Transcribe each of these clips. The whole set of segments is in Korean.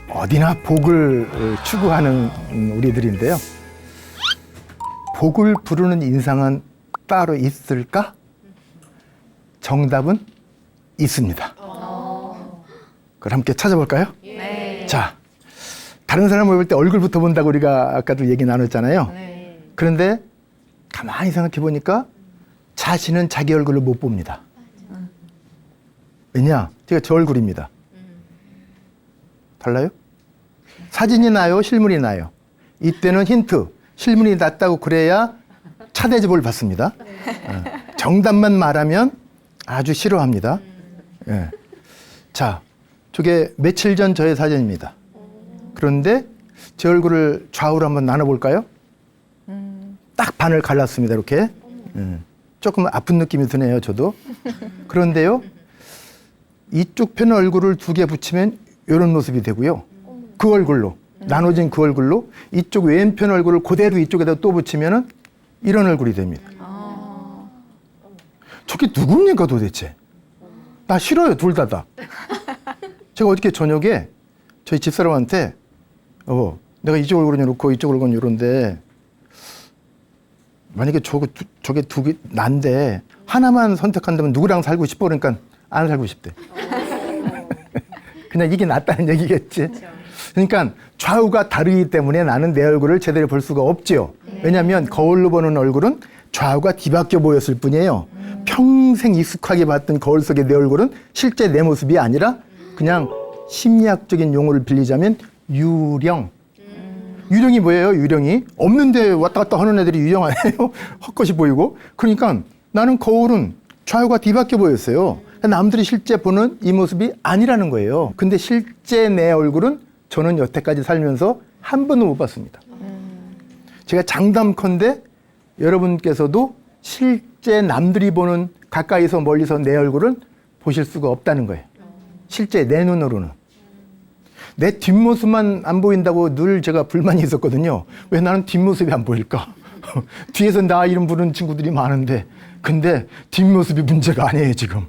어디나 복을 추구하는 우리들인데요. 복을 부르는 인상은 따로 있을까? 정답은 있습니다. 그걸 함께 찾아볼까요? 네. 자, 다른 사람을 볼 때 얼굴부터 본다고 우리가 아까도 얘기 나눴잖아요. 네. 그런데 가만히 생각해 보니까 자신은 자기 얼굴을 못 봅니다. 왜냐? 제가 저 얼굴입니다. 달라요? 사진이 나요? 실물이 나요? 이때는 힌트. 실물이 낫다고 그래야 차대접을 받습니다. 정답만 말하면 아주 싫어합니다. 예. 자, 저게 며칠 전 저의 사진입니다. 그런데 제 얼굴을 좌우로 한번 나눠볼까요? 딱 반을 갈랐습니다. 이렇게. 조금 아픈 느낌이 드네요. 저도. 그런데요. 이쪽 편 얼굴을 두 개 붙이면 이런 모습이 되고요. 그 얼굴로 나눠진 그 얼굴로 이쪽 왼편 얼굴을 그대로 이쪽에다 또 붙이면은 이런 얼굴이 됩니다. 저게 누굽니까 도대체? 나 싫어요. 둘 다. 제가 어저께 저녁에 저희 집사람한테 내가 이쪽 얼굴은 이렇고 이쪽 얼굴은 이런데 만약에 저게 두 개 난데 하나만 선택한다면 누구랑 살고 싶어? 그러니까 안 살고 싶대. 그냥 이게 낫다는 얘기겠지. 그러니까 좌우가 다르기 때문에 나는 내 얼굴을 제대로 볼 수가 없지요. 왜냐하면 거울로 보는 얼굴은 좌우가 뒤바뀌어 보였을 뿐이에요. 평생 익숙하게 봤던 거울 속의 내 얼굴은 실제 내 모습이 아니라 그냥 심리학적인 용어를 빌리자면 유령. 유령이 뭐예요? 유령이 없는데 왔다 갔다 하는 애들이 유령 아니에요? 헛것이 보이고. 그러니까 나는 거울은 좌우가 뒤바뀌어 보였어요. 남들이 실제 보는 이 모습이 아니라는 거예요. 근데 실제 내 얼굴은 저는 여태까지 살면서 한 번도 못 봤습니다. 제가 장담컨대 여러분께서도 실제 남들이 보는 가까이서 멀리서 내 얼굴은 보실 수가 없다는 거예요. 실제 내 눈으로는. 내 뒷모습만 안 보인다고 늘 제가 불만이 있었거든요. 왜 나는 뒷모습이 안 보일까? 뒤에서 나 이름 부르는 친구들이 많은데 근데 뒷모습이 문제가 아니에요 지금.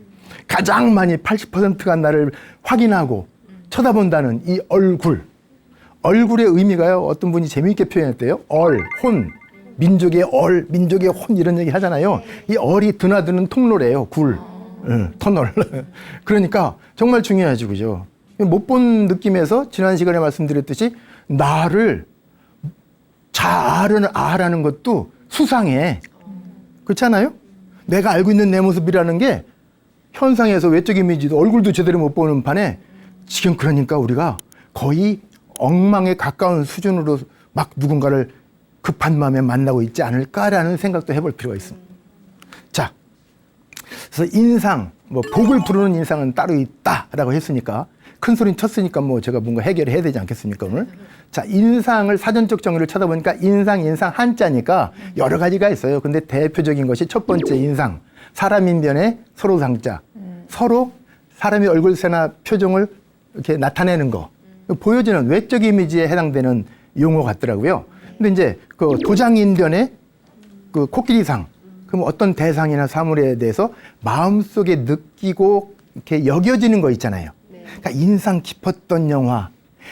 가장 많이 80%가 나를 확인하고 쳐다본다는 이 얼굴. 얼굴의 의미가요. 어떤 분이 재미있게 표현했대요. 혼. 민족의 민족의 혼 이런 얘기 하잖아요. 이 얼이 드나드는 통로래요. 터널. 그러니까 정말 중요하지 그죠. 못 본 느낌에서 지난 시간에 말씀드렸듯이 나를 잘 아라는 것도 수상해. 그렇지 않아요? 내가 알고 있는 내 모습이라는 게 현상에서 외적 이미지도 얼굴도 제대로 못 보는 판에 지금 그러니까 우리가 거의 엉망에 가까운 수준으로 막 누군가를 급한 마음에 만나고 있지 않을까라는 생각도 해볼 필요가 있습니다. 자, 그래서 인상, 복을 부르는 인상은 따로 있다라고 했으니까 큰 소리 쳤으니까 제가 뭔가 해결을 해야 되지 않겠습니까 오늘? 자, 인상을 사전적 정의를 찾아보니까 인상 한자니까 여러 가지가 있어요. 근데 대표적인 것이 첫 번째 인상. 사람 인변에 서로 상자. 서로 사람의 얼굴새나 표정을 이렇게 나타내는 거. 보여지는 외적 이미지에 해당되는 용어 같더라고요. 근데 이제 그 도장 인변에 그 코끼리상. 그럼 어떤 대상이나 사물에 대해서 마음속에 느끼고 이렇게 여겨지는 거 있잖아요. 그러니까 인상 깊었던 영화,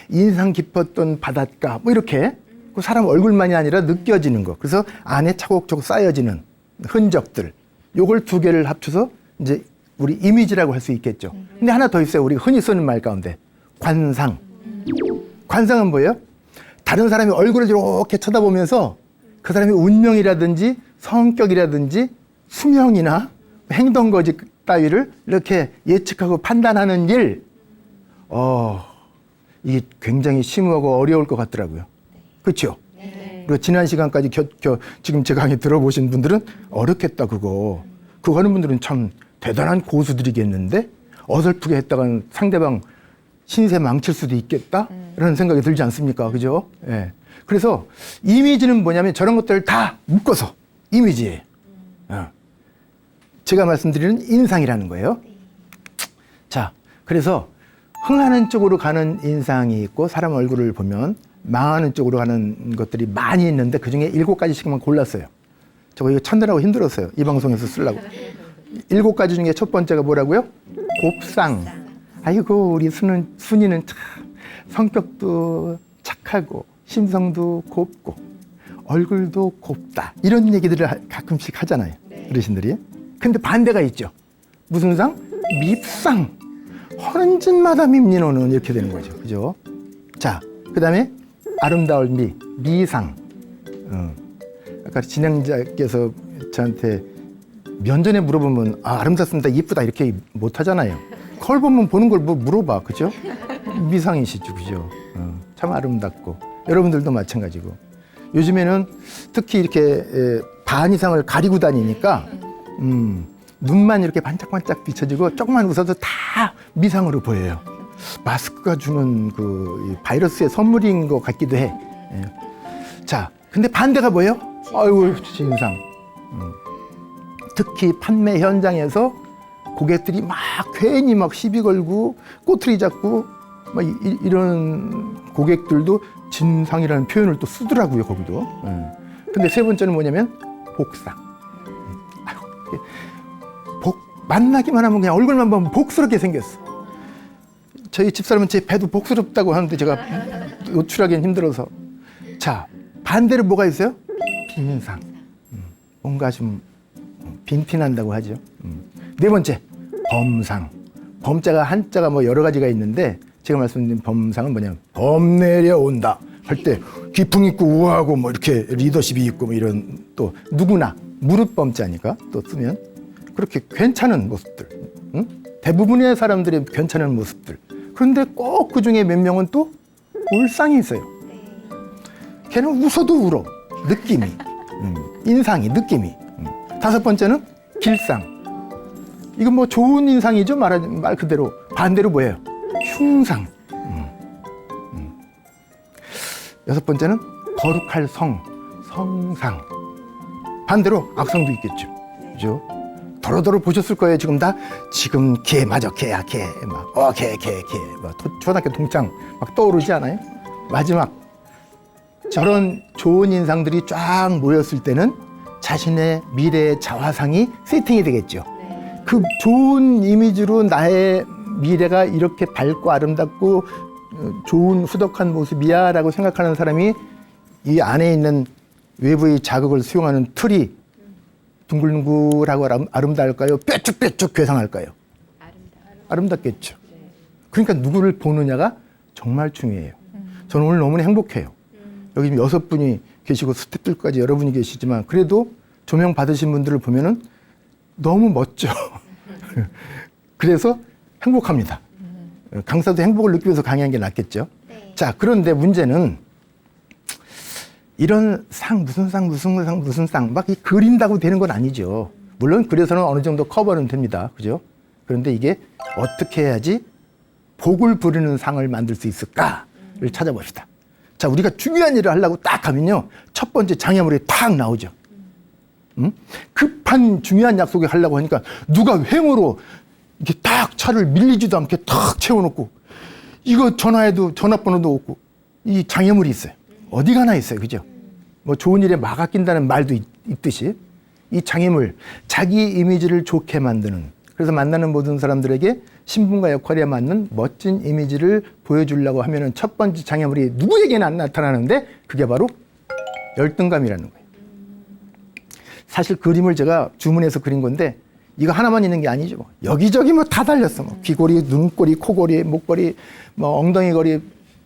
인상 깊었던 바닷가, 이렇게 그 사람 얼굴만이 아니라 느껴지는 거. 그래서 안에 차곡차곡 쌓여지는 흔적들. 요걸 두 개를 합쳐서 이제 우리 이미지라고 할 수 있겠죠. 근데 하나 더 있어요. 우리 흔히 쓰는 말 가운데. 관상. 관상은 뭐예요? 다른 사람의 얼굴을 이렇게 쳐다보면서 그 사람의 운명이라든지 성격이라든지 수명이나 행동거지 따위를 이렇게 예측하고 판단하는 일. 이게 굉장히 심오하고 어려울 것 같더라고요. 그렇죠? 그리고 지난 시간까지 지금 제 강의 들어보신 분들은 어렵겠다 그거 하는 분들은 참 대단한 고수들이겠는데 어설프게 했다간 상대방 신세 망칠 수도 있겠다 라는 생각이 들지 않습니까? 그죠? 예. 그래서 이미지는 뭐냐면 저런 것들을 다 묶어서 이미지예요. 제가 말씀드리는 인상이라는 거예요. 자, 그래서 흥하는 쪽으로 가는 인상이 있고 사람 얼굴을 보면 망하는 쪽으로 가는 것들이 많이 있는데 그중에 7가지씩만 골랐어요. 저거 이거 찾느라고 힘들었어요. 이 방송에서 쓰려고. 7가지 중에 첫 번째가 뭐라고요? 곱상. 아이고 우리 순이는 참 성격도 착하고 심성도 곱고 얼굴도 곱다 이런 얘기들을 가끔씩 하잖아요. 어르신들이. 근데 반대가 있죠. 무슨 상? 밉상. 하는 짓마다 밉니 너는 이렇게 되는 거죠. 그죠? 자, 그 다음에 아름다울 미상. 아까 진행자께서 저한테 면전에 물어보면 아름답습니다, 이쁘다 이렇게 못 하잖아요. 거울 보면 보는 걸 뭐 물어봐, 그죠? 미상이시죠, 그죠? 참 아름답고 여러분들도 마찬가지고 요즘에는 특히 이렇게 반 이상을 가리고 다니니까 눈만 이렇게 반짝반짝 비춰지고 조금만 웃어도 다 미상으로 보여요. 마스크가 주는 그 바이러스의 선물인 것 같기도 해. 자, 근데 반대가 뭐예요? 아이고, 진상. 특히 판매 현장에서 고객들이 막 괜히 막 시비 걸고 꼬투리 잡고 막 이런 고객들도 진상이라는 표현을 또 쓰더라고요, 거기도. 근데 세 번째는 뭐냐면 복상. 만나기만 하면 그냥 얼굴만 보면 복스럽게 생겼어. 저희 집사람은 제 배도 복스럽다고 하는데 제가 노출하기는 힘들어서. 자, 반대로 뭐가 있어요? 빈상. 뭔가 좀 빈핀한다고 하죠. 네 번째, 범상. 범자가 한자가 뭐 여러 가지가 있는데 제가 말씀드린 범상은 뭐냐면 범 내려온다 할 때 기풍 있고 우아하고 뭐 이렇게 리더십이 있고 뭐 이런, 또 누구나 무릇 범자니까 또 쓰면 그렇게 괜찮은 모습들, 대부분의 사람들이 괜찮은 모습들. 그런데 꼭 그중에 몇 명은 또 울상이 있어요. 걔는 웃어도 울어, 느낌이. 인상이, 느낌이. 다섯 번째는 길상. 이건 뭐 좋은 인상이죠, 말 그대로. 반대로 뭐예요? 흉상. 여섯 번째는 거룩할 성상. 반대로 악상도 있겠죠. 그죠? 도로도로 보셨을 거예요. 지금 개 맞아, 개야, 개. 막, 개. 막 초등학교 동창 막 떠오르지 않아요? 마지막. 저런 좋은 인상들이 쫙 모였을 때는 자신의 미래의 자화상이 세팅이 되겠죠. 그 좋은 이미지로 나의 미래가 이렇게 밝고 아름답고 좋은 후덕한 모습이야 라고 생각하는 사람이 이 안에 있는 외부의 자극을 수용하는 틀이 둥글둥글하고 아름다울까요? 뾰족뾰족 괴상할까요? 아름답겠죠. 그러니까 누구를 보느냐가 정말 중요해요. 저는 오늘 너무 행복해요. 여기 6분이 계시고 스태프들까지 여러분이 계시지만 그래도 조명 받으신 분들을 보면은 너무 멋져. 그래서 행복합니다. 강사도 행복을 느끼면서 강의한 게 낫겠죠. 네. 자, 그런데 문제는 이런 상, 무슨 상, 막 그린다고 되는 건 아니죠. 물론 그래서는 어느 정도 커버는 됩니다. 그죠? 그런데 이게 어떻게 해야지 복을 부르는 상을 만들 수 있을까를 찾아봅시다. 자, 우리가 중요한 일을 하려고 딱 하면요. 첫 번째 장애물이 탁 나오죠. 급한 중요한 약속을 하려고 하니까 누가 횡으로 이렇게 딱 차를 밀리지도 않게 탁 채워놓고 이거 전화해도 전화번호도 없고 이 장애물이 있어요. 어디 가나 있어요. 그죠? 뭐 좋은 일에 막 아낀다는 말도 있듯이 이 장애물, 자기 이미지를 좋게 만드는, 그래서 만나는 모든 사람들에게 신분과 역할에 맞는 멋진 이미지를 보여주려고 하면은 첫 번째 장애물이 누구에게나 안 나타나는데 그게 바로 열등감이라는 거예요. 사실 그림을 제가 주문해서 그린 건데 이거 하나만 있는 게 아니죠. 여기저기 뭐 다 달렸어. 뭐 귀걸이, 눈꼬리, 코걸이, 목걸이, 뭐 엉덩이걸이,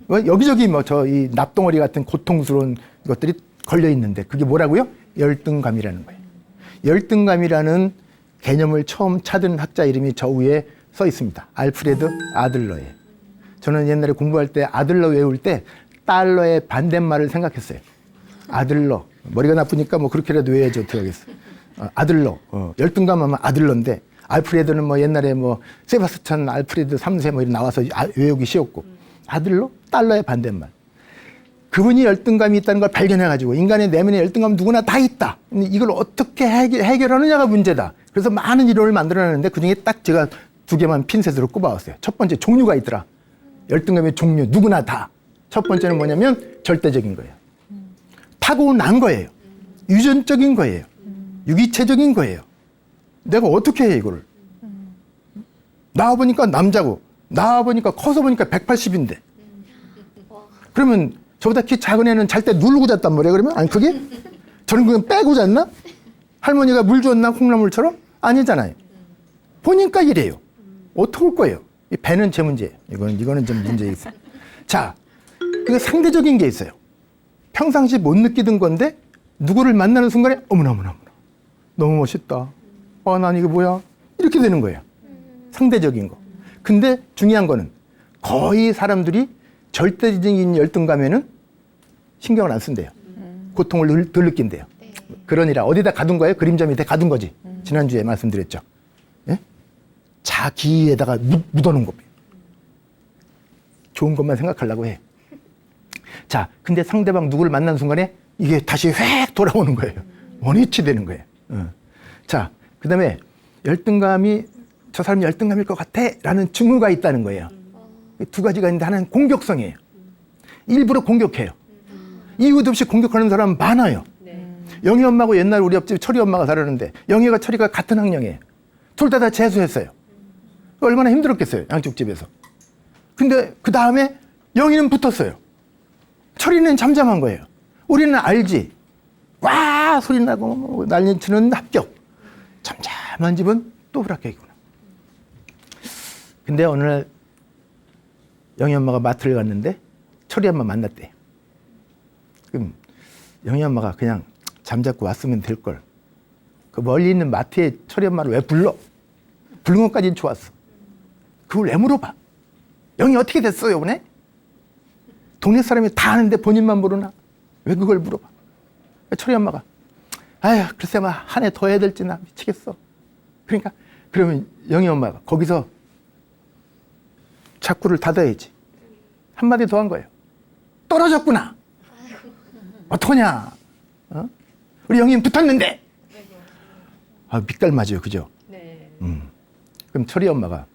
뭐 여기저기 뭐 저 이 납덩어리 같은 고통스러운 것들이 걸려 있는데 그게 뭐라고요? 열등감이라는 거예요. 열등감이라는 개념을 처음 찾은 학자 이름이 저 위에 써 있습니다. 알프레드 아들러예요. 저는 옛날에 공부할 때 아들러 외울 때 달러의 반대말을 생각했어요. 아들러. 머리가 나쁘니까 뭐 그렇게라도 외워야지 어떻게 하겠어요. 아들러. 열등감 하면 아들러인데 알프레드는 뭐 옛날에 뭐 세바스찬 알프레드 3세 뭐 이런 나와서 외우기 쉬웠고 아들러? 달러의 반대말. 그분이 열등감이 있다는 걸 발견해가지고 인간의 내면의 열등감은 누구나 다 있다. 근데 이걸 어떻게 해결하느냐가 문제다. 그래서 많은 이론을 만들어냈는데 그중에 딱 제가 2개만 핀셋으로 꼽아왔어요. 첫 번째 종류가 있더라. 열등감의 종류 누구나 다. 첫 번째는 뭐냐면 절대적인 거예요. 타고난 거예요. 유전적인 거예요. 유기체적인 거예요. 내가 어떻게 해 이거를. 나와보니까 남자고 나와보니까 커서 보니까 180인데 그러면 저보다 키 작은 애는 잘 때 누르고 잤단 말이에요. 그러면 아니 그게 저는 그냥 빼고 잤나? 할머니가 물 줬나 콩나물처럼? 아니잖아요. 보니까 이래요. 어떻게 올 거예요? 이 배는 제 문제예요. 이거는 좀 문제 있어요. 자, 그 상대적인 게 있어요. 평상시 못 느끼던 건데 누구를 만나는 순간에 어머나 너무 멋있다. 난 이게 뭐야? 이렇게 되는 거예요. 상대적인 거. 근데 중요한 거는 거의 사람들이 절대적인 열등감에는 신경을 안 쓴대요. 고통을 덜 느낀대요. 그러니라 어디다 가둔 거예요? 그림자 밑에 가둔 거지. 지난주에 말씀드렸죠. 예? 자기에다가 묻어놓은 겁니다. 좋은 것만 생각하려고 해. 자, 근데 상대방 누구를 만난 순간에 이게 다시 획 돌아오는 거예요. 원위치 되는 거예요. 자, 그 다음에 열등감이 저 사람이 열등감일 것 같아 라는 증후가 있다는 거예요. 두 가지가 있는데 하나는 공격성이에요. 일부러 공격해요. 이유도 없이 공격하는 사람 많아요. 영희 엄마하고 옛날 우리 옆집 철이 엄마가 살았는데 영희가 철이가 같은 학년이에요. 둘 다 재수했어요. 얼마나 힘들었겠어요. 양쪽 집에서. 근데 그 다음에 영희는 붙었어요. 철이는 잠잠한 거예요. 우리는 알지. 와 소리 나고 난리치는 합격. 잠잠한 집은 또 불합격이구나. 근데 어느 날 영희 엄마가 마트를 갔는데 철이 엄마 만났대. 그럼 영희 엄마가 그냥 잠자고 왔으면 될걸. 그 멀리 있는 마트에 철이 엄마를 왜 불러? 부른 것까지는 좋았어. 그걸 왜 물어봐? 영희 어떻게 됐어요, 이번에? 동네 사람이 다 아는데 본인만 모르나? 왜 그걸 물어봐? 철이 엄마가 아휴 글쎄 한 해 더 해야 될지 나 미치겠어. 그러니까 그러면 영희 엄마가 거기서 자꾸를 닫아야지. 한마디 더 한 거예요. 떨어졌구나. 어떡하냐. 우리 영희는 붙었는데. 믹달 맞아요. 그죠? 네. 그럼 철이 엄마가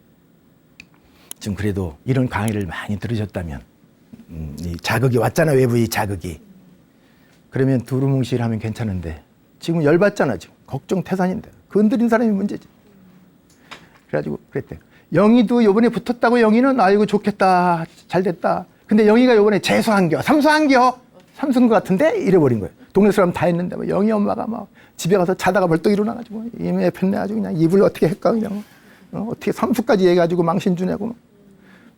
지금 그래도 이런 강의를 많이 들으셨다면 이 자극이 왔잖아. 외부의 자극이. 그러면 두루뭉실하면 괜찮은데 지금 열받잖아. 지금 걱정 태산인데 건드린 사람이 문제지. 그래가지고 그랬대요. 영희도 요번에 붙었다고 영희는 아이고 좋겠다. 잘 됐다. 근데 영희가 요번에 재수한겨. 삼수한겨. 삼수인 것 같은데 이래버린 거예요. 동네 사람 다 했는데 뭐 영희 엄마가 막 집에 가서 자다가 벌떡 일어나가지고 이메 폈네 아주 그냥 입을 어떻게 할까 그냥 어떻게 삼수까지 해가지고 망신 주냐고.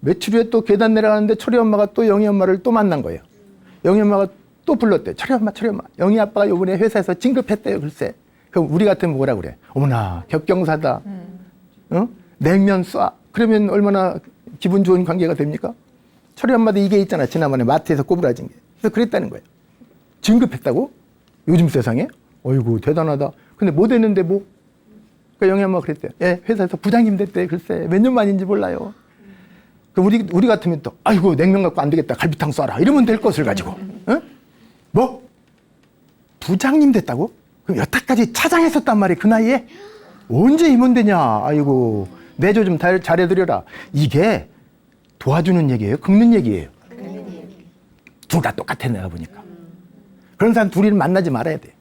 며칠 후에 또 계단 내려가는데 철이 엄마가 또 영희 엄마를 또 만난 거예요. 영희 엄마가 또 불렀대요. 철이 엄마 영희 아빠가 요번에 회사에서 진급했대요. 글쎄. 그럼 우리 같으면 뭐라 그래? 어머나 격경사다. 냉면 쏴. 그러면 얼마나 기분 좋은 관계가 됩니까? 철이 엄마도 이게 있잖아. 지난번에 마트에서 꼬부라진 게. 그래서 그랬다는 거예요. 진급했다고? 요즘 세상에? 어이구 대단하다. 근데 못 했는데 뭐? 그러니까 영희 엄마가 그랬대요. 예, 회사에서 부장님 됐대. 글쎄 몇 년 만인지 몰라요. 그럼 우리 같으면 또 아이고 냉면 갖고 안 되겠다. 갈비탕 쏴라. 이러면 될 것을 가지고. 어? 뭐? 부장님 됐다고? 그럼 여태까지 차장했었단 말이에요. 그 나이에? 언제 임원 되냐? 아이고 내조 좀 잘해드려라. 이게 도와주는 얘기예요? 긁는 얘기예요? 둘 다 똑같아 내가 보니까. 그런 사람 둘이는 만나지 말아야 돼.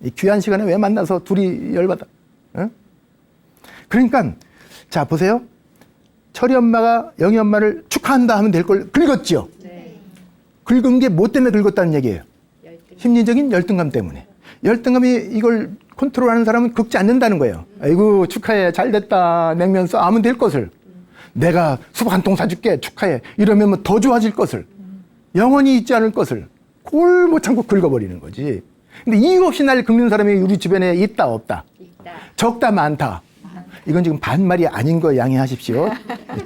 이 귀한 시간에 왜 만나서 둘이 열받아? 응? 그러니까 자 보세요. 철이 엄마가 영희 엄마를 축하한다 하면 될 걸 긁었죠. 네. 긁은 게 뭐 때문에 긁었다는 얘기예요? 심리적인 열등감 때문에. 열등감이 이걸 컨트롤하는 사람은 긁지 않는다는 거예요. 아이고 축하해 잘 됐다 냉면 써 하면 될 것을. 내가 수박 한 통 사줄게 축하해 이러면 뭐 더 좋아질 것을. 영원히 있지 않을 것을 그걸 못 참고 긁어버리는 거지. 근데 이유 없이 날 긁는 사람이 우리 주변에 있다 없다? 있다. 적다 많다. 이건 지금 반말이 아닌 거 양해하십시오.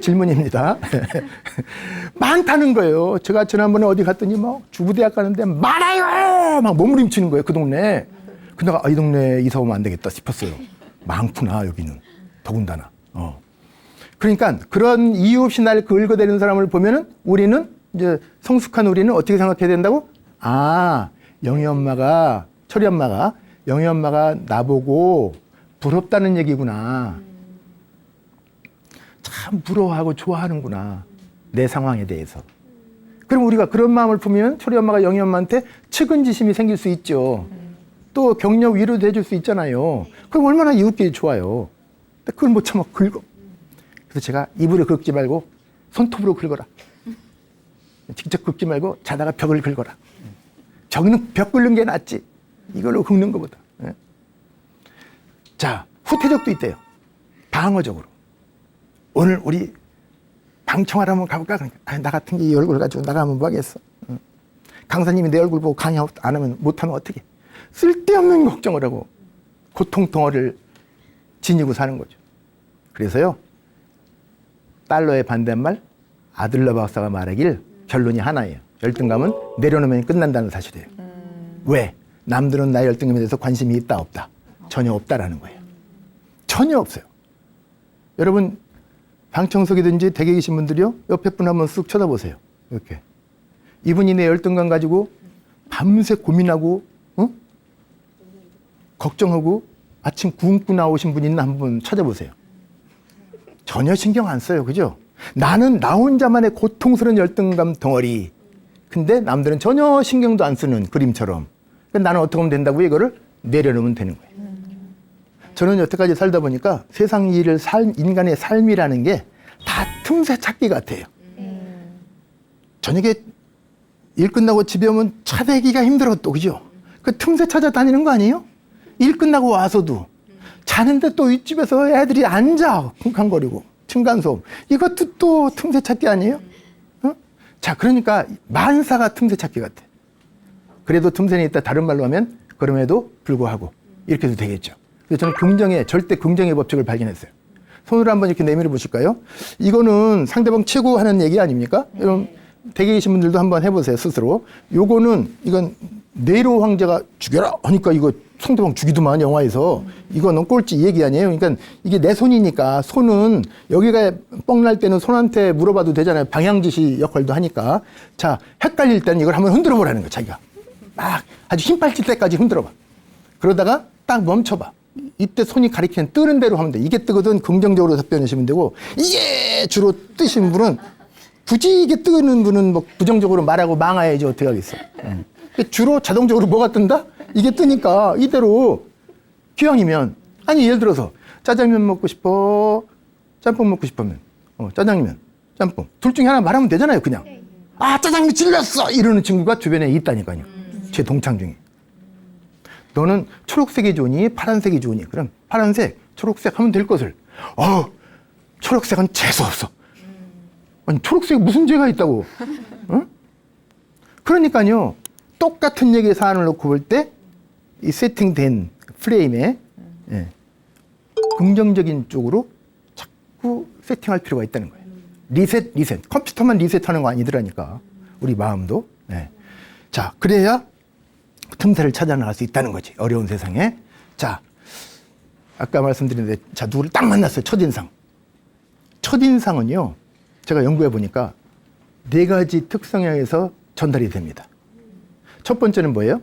질문입니다. 많다는 거예요. 제가 지난번에 어디 갔더니 뭐 주부대학 가는데 많아요. 막 몸부림치는 거예요. 그 동네. 근데 이 동네 이사 오면 안 되겠다 싶었어요. 많구나 여기는. 더군다나. 그러니까 그런 이유 없이 날 긁어대는 사람을 보면은 우리는 이제 성숙한 우리는 어떻게 생각해야 된다고? 영희 엄마가 철이 엄마가 영희 엄마가 나보고 부럽다는 얘기구나. 참 부러워하고 좋아하는구나. 내 상황에 대해서. 그럼 우리가 그런 마음을 품으면 철이 엄마가 영희 엄마한테 측은지심이 생길 수 있죠. 또 격려 위로도 해줄 수 있잖아요. 그럼 얼마나 이웃끼리 좋아요. 근데 그걸 못 참아 긁어. 그래서 제가 입으로 긁지 말고 손톱으로 긁어라. 직접 긁지 말고 자다가 벽을 긁어라. 저기는 벽 긁는 게 낫지. 이걸로 긁는 것보다. 예. 자, 후퇴적도 있대요. 방어적으로. 오늘 우리 방청하러 한번 가볼까? 그러니까 나 같은 게 이 얼굴 가지고 나가면 뭐 하겠어. 강사님이 내 얼굴 보고 강의 안 하면 못하면 어떻게. 쓸데없는 걱정을 하고 고통 덩어리를 지니고 사는 거죠. 그래서요, 달러의 반대말 아들러 박사가 말하길 결론이 하나예요. 열등감은 내려놓으면 끝난다는 사실이에요. 왜? 남들은 나의 열등감에 대해서 관심이 있다 없다? 전혀 없다라는 거예요. 전혀 없어요. 여러분 방청석이든지 댁에 계신 분들이요, 옆에 분 한번 쓱 쳐다보세요. 이렇게 이분이 내 열등감 가지고 밤새 고민하고 걱정하고 아침 굶고 나오신 분 있나 한번 찾아보세요. 전혀 신경 안 써요. 그죠? 나는 나 혼자만의 고통스러운 열등감 덩어리. 근데 남들은 전혀 신경도 안 쓰는 그림처럼. 그러니까 나는 어떻게 하면 된다고 이거를 내려놓으면 되는 거예요. 저는 여태까지 살다 보니까 세상 일을 인간의 삶이라는 게 다 틈새 찾기 같아요. 저녁에 일 끝나고 집에 오면 차 대기가 힘들어 또, 그죠? 그 틈새 찾아다니는 거 아니에요? 일 끝나고 와서도. 자는데 또 윗집에서 애들이 앉아 쿵쾅거리고 층간소음. 이것도 또 틈새 찾기 아니에요? 자, 그러니까 만사가 틈새 찾기 같아. 그래도 틈새는 있다. 다른 말로 하면 그럼에도 불구하고 이렇게 해도 되겠죠. 그래서 저는 절대 긍정의 법칙을 발견했어요. 손으로 한번 이렇게 내밀어 보실까요? 이거는 상대방 치고 하는 얘기 아닙니까? 여러분 댁에 계신 분들도 한번 해보세요, 스스로. 이건 네로 황제가 죽여라 하니까 이거 상대방 죽이더만, 영화에서. 이거는 꼴찌 얘기 아니에요. 그러니까 이게 내 손이니까, 손은 여기가 뻥날 때는 손한테 물어봐도 되잖아요. 방향지시 역할도 하니까. 자, 헷갈릴 때는 이걸 한번 흔들어 보라는 거야, 자기가. 막 아주 힘 빠질 때까지 흔들어 봐. 그러다가 딱 멈춰봐. 이때 손이 가리키는 뜨는 대로 하면 돼. 이게 뜨거든 긍정적으로 답변하시면 되고, 이게 주로 뜨신 분은 굳이 이게 뜨는 분은 뭐 부정적으로 말하고 망해야지 어떻게 하겠어. 주로 자동적으로 뭐가 뜬다? 이게 뜨니까 이대로 기왕이면, 아니 예를 들어서 짜장면 먹고 싶어, 짬뽕 먹고 싶으면 짜장면, 짬뽕 둘 중에 하나 말하면 되잖아요. 그냥 아 짜장면 질렸어 이러는 친구가 주변에 있다니까요. 제 동창 중에. 너는 초록색이 좋으니 파란색이 좋으니, 그럼 파란색, 초록색 하면 될 것을 초록색은 재수없어. 아니 초록색에 무슨 죄가 있다고. 그러니까요, 똑같은 얘기의 사안을 놓고 볼 때 이 세팅된 프레임에 긍정적인 쪽으로 자꾸 세팅할 필요가 있다는 거예요. 리셋. 컴퓨터만 리셋하는 거 아니더라니까. 우리 마음도. 자, 그래야 틈새를 찾아 나갈 수 있다는 거지, 어려운 세상에. 자, 아까 말씀드렸는데, 자, 누구를 딱 만났어요. 첫인상. 첫인상은요, 제가 연구해 보니까 4가지 특성에 의해서 전달이 됩니다. 첫 번째는 뭐예요?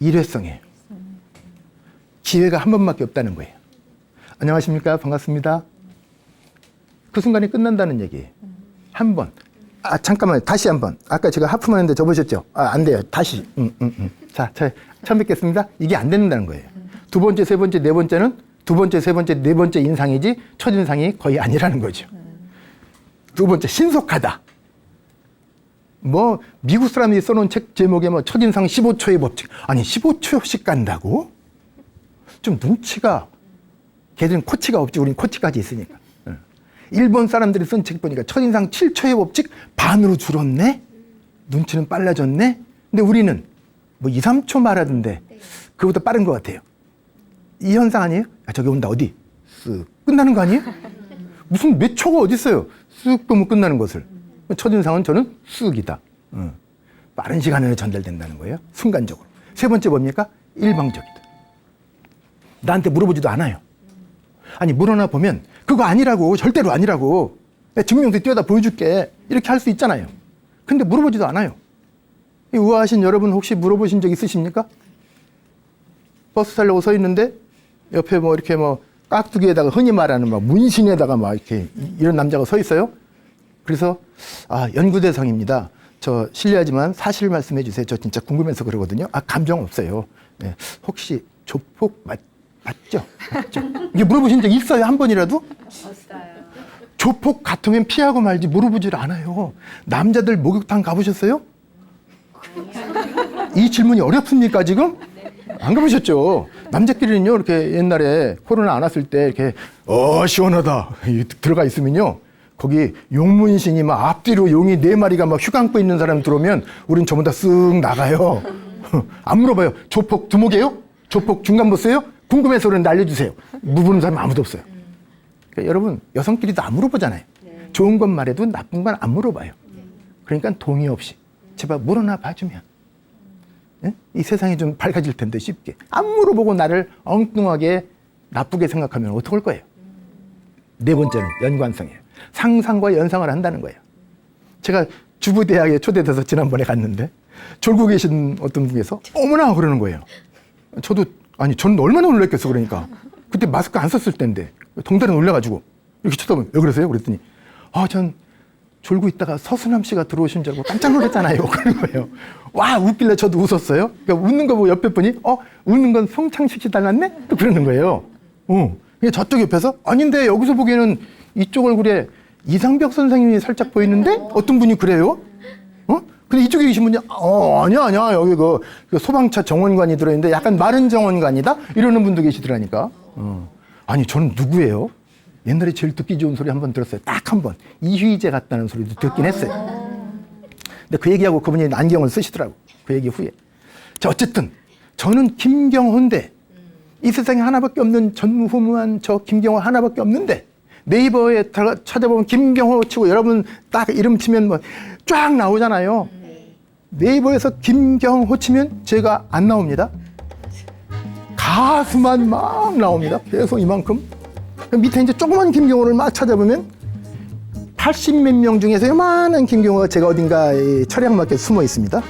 일회성이에요. 기회가 한 번밖에 없다는 거예요. 안녕하십니까? 반갑습니다. 그 순간이 끝난다는 얘기예요. 한 번. 아, 잠깐만요. 다시 한 번. 아까 제가 하품만 했는데 접으셨죠? 안 돼요. 다시. 자, 처음 뵙겠습니다. 이게 안 된다는 거예요. 두 번째, 세 번째, 네 번째는 두 번째, 세 번째, 네 번째 인상이지 첫인상이 거의 아니라는 거죠. 두 번째, 신속하다. 뭐 미국 사람들이 써놓은 책 제목에 뭐 첫인상 15초의 법칙. 아니 15초씩 간다고? 좀 눈치가, 걔들은 코치가 없지, 우린 코치까지 있으니까. 일본 사람들이 쓴 책 보니까 첫인상 7초의 법칙 반으로 줄었네? 눈치는 빨라졌네? 근데 우리는 뭐 2, 3초 말하던데 그거보다 빠른 것 같아요. 이 현상 아니에요? 야, 저기 온다, 어디? 쓱 끝나는 거 아니에요? 무슨 몇 초가 어디 있어요? 쓱 보면 끝나는 것을. 첫인상은 저는 쓱이다. 빠른 시간 안에 전달된다는 거예요. 순간적으로. 세 번째 뭡니까? 일방적이다. 나한테 물어보지도 않아요. 아니 물어나 보면 그거 아니라고, 절대로 아니라고, 내가 증명서 띄워다 보여줄게 이렇게 할 수 있잖아요. 근데 물어보지도 않아요. 이 우아하신 여러분 혹시 물어보신 적 있으십니까? 버스 타려고 서 있는데 옆에 뭐 이렇게 뭐 깍두기에다가 흔히 말하는 막 문신에다가 막 이렇게 이런 남자가 서 있어요. 그래서 연구대상입니다. 저 실례하지만 사실 말씀해 주세요. 저 진짜 궁금해서 그러거든요. 감정 없어요. 네. 혹시 조폭 맞죠? 이게 물어보신 적 있어요? 한 번이라도? 없어요. 조폭 같으면 피하고 말지 물어보질 않아요. 남자들 목욕탕 가보셨어요? 이 질문이 어렵습니까 지금? 안 가보셨죠? 남자끼리는요 이렇게 옛날에 코로나 안 왔을 때 이렇게 시원하다 들어가 있으면요 거기 용문신이 막 앞뒤로 용이 4마리가 막 휴강고 있는 사람 들어오면 우린 전부 다 쓱 나가요. 안 물어봐요. 조폭 두목이에요? 조폭 중간보스예요? 궁금해서 그런데 알려주세요. 물어보는 사람 아무도 없어요. 그러니까 여러분 여성끼리도 안 물어보잖아요. 좋은 건 말해도 나쁜 건 안 물어봐요. 그러니까 동의 없이 제발 물어나 봐주면 이 세상이 좀 밝아질 텐데 쉽게. 안 물어보고 나를 엉뚱하게 나쁘게 생각하면 어떡할 거예요? 네 번째는 연관성이에요. 상상과 연상을 한다는 거예요. 제가 주부대학에 초대돼서 지난번에 갔는데 졸고 계신 어떤 분께서 어머나 그러는 거예요. 저는 얼마나 놀랐겠어. 그러니까 그때 마스크 안 썼을 때인데 덩달아 놀라가지고 이렇게 쳐다보면 왜 그러세요? 그랬더니 전 졸고 있다가 서수남 씨가 들어오신 줄 알고 깜짝 놀랐잖아요. 그런 거예요. 와, 웃길래 저도 웃었어요. 그러니까 웃는 거 보고 옆에 분이 웃는 건 송창식 씨 닮았네? 또 그러는 거예요. 저쪽 옆에서 아닌데 여기서 보기에는 이쪽 얼굴에 이상벽 선생님이 살짝 보이는데 어떤 분이 그래요? 근데 이쪽에 계신 분이 아니야 여기 그 소방차 정원관이 들어있는데 약간 마른 정원관이다? 이러는 분도 계시더라니까. 아니 저는 누구예요? 옛날에 제일 듣기 좋은 소리 한 번 들었어요. 딱 한 번. 이휘재 같다는 소리도 듣긴 했어요. 근데 그 얘기하고 그분이 안경을 쓰시더라고. 그 얘기 후에. 자, 어쨌든 저는 김경호인데 이 세상에 하나밖에 없는 전무후무한 저 김경호 하나밖에 없는데 네이버에 찾아보면 김경호 치고 여러분 딱 이름 치면 뭐 쫙 나오잖아요. 네이버에서 김경호 치면 제가 안 나옵니다. 가수만 막 나옵니다. 계속 이만큼. 밑에 이제 조그만 김경호를 막 찾아보면 80몇 명 중에서 요만한 김경호가 제가 어딘가 철양맞게 숨어 있습니다.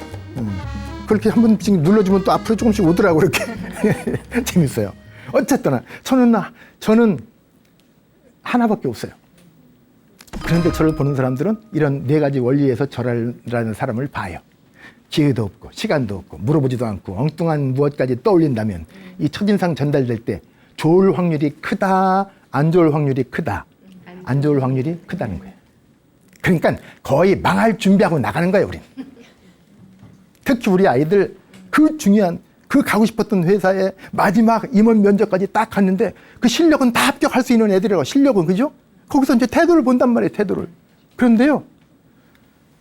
그렇게 한 번씩 눌러주면 또 앞으로 조금씩 오더라고 그렇게. 재밌어요. 어쨌든 저는 하나밖에 없어요. 그런데 저를 보는 사람들은 이런 4가지 원리에서 저라는 사람을 봐요. 기회도 없고 시간도 없고 물어보지도 않고 엉뚱한 무엇까지 떠올린다면 이 첫인상 전달될 때 좋을 확률이 크다, 안 좋을 확률이 크다. 안 좋을 확률이 크다는 거예요. 그러니까 거의 망할 준비하고 나가는 거예요, 우린. 특히 우리 아이들 그 중요한 그 가고 싶었던 회사에 마지막 임원 면접까지 딱 갔는데 그 실력은 다 합격할 수 있는 애들이라고 실력은 그죠? 거기서 이제 태도를 본단 말이에요, 태도를. 그런데요,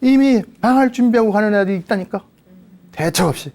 이미 망할 준비하고 가는 애들이 있다니까. 대책 없이.